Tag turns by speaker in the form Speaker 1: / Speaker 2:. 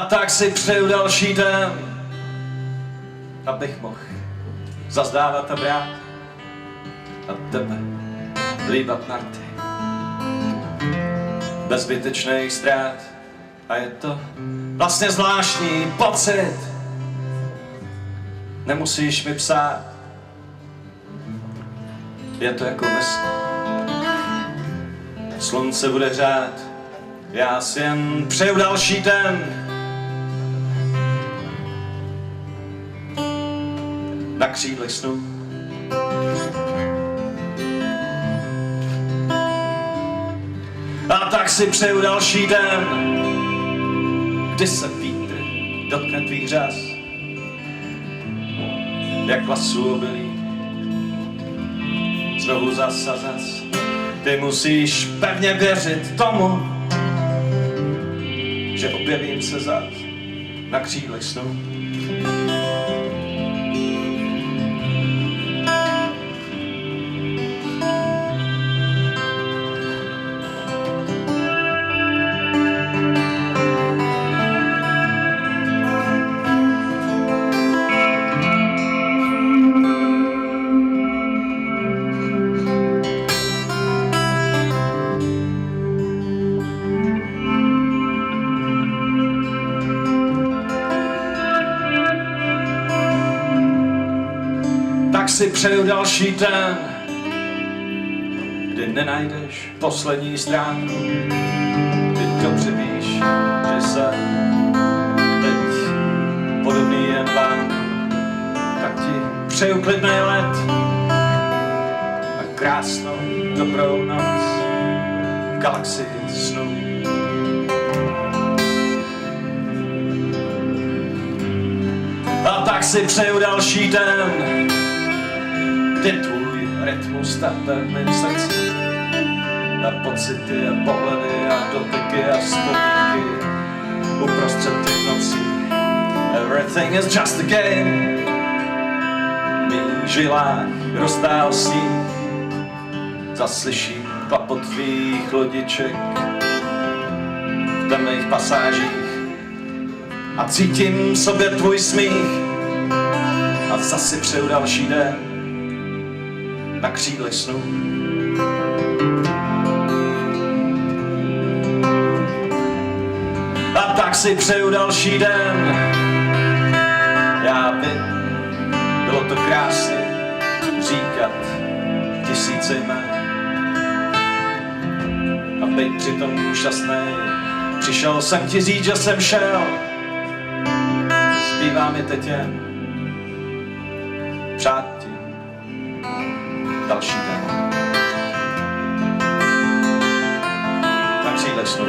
Speaker 1: tak si přeju další den, abych mohl zazdávat a brát a tebe líbat na ty bez zbytečných ztrát. A je to vlastně zvláštní pocit, nemusíš mi psát, je to jako ve snu. Slunce bude hřát, já si jen přeju další den, na křídlech snu. A tak si přeju další den, kdy se vítr dotkne tvých řas, jak vlasů obilí, znovu zas a zas. Ty musíš pevně věřit tomu, že objevím se zas na křídlech snu. Tak si přeju další den, kdy nenajdeš poslední stránku, kdy dobře víš, že se teď podobný jen vánku. Tak ti přeju klidný let a krásnou dobrou noc v galaxii snů. A tak si přeju další den, kdy tvůj rytmus tape v mém srdci a pocity a pohledy a dotyky a vzpomínky uprostřed těch nocí. Everything is just a game. V mých žilách roztál sníh, zaslyším klapot tvých lodiček v temných pasážích a cítím v sobě tvůj smích. A zase přeju další den na křídlech snu. A tak si přeju další den. Já vím, bylo to krásně říkat tisíce jmen a být přitom šťastný. Přišel jsem ti říct, že jsem šel, zbývá mi teď jen přát ti další den na křídlech snu.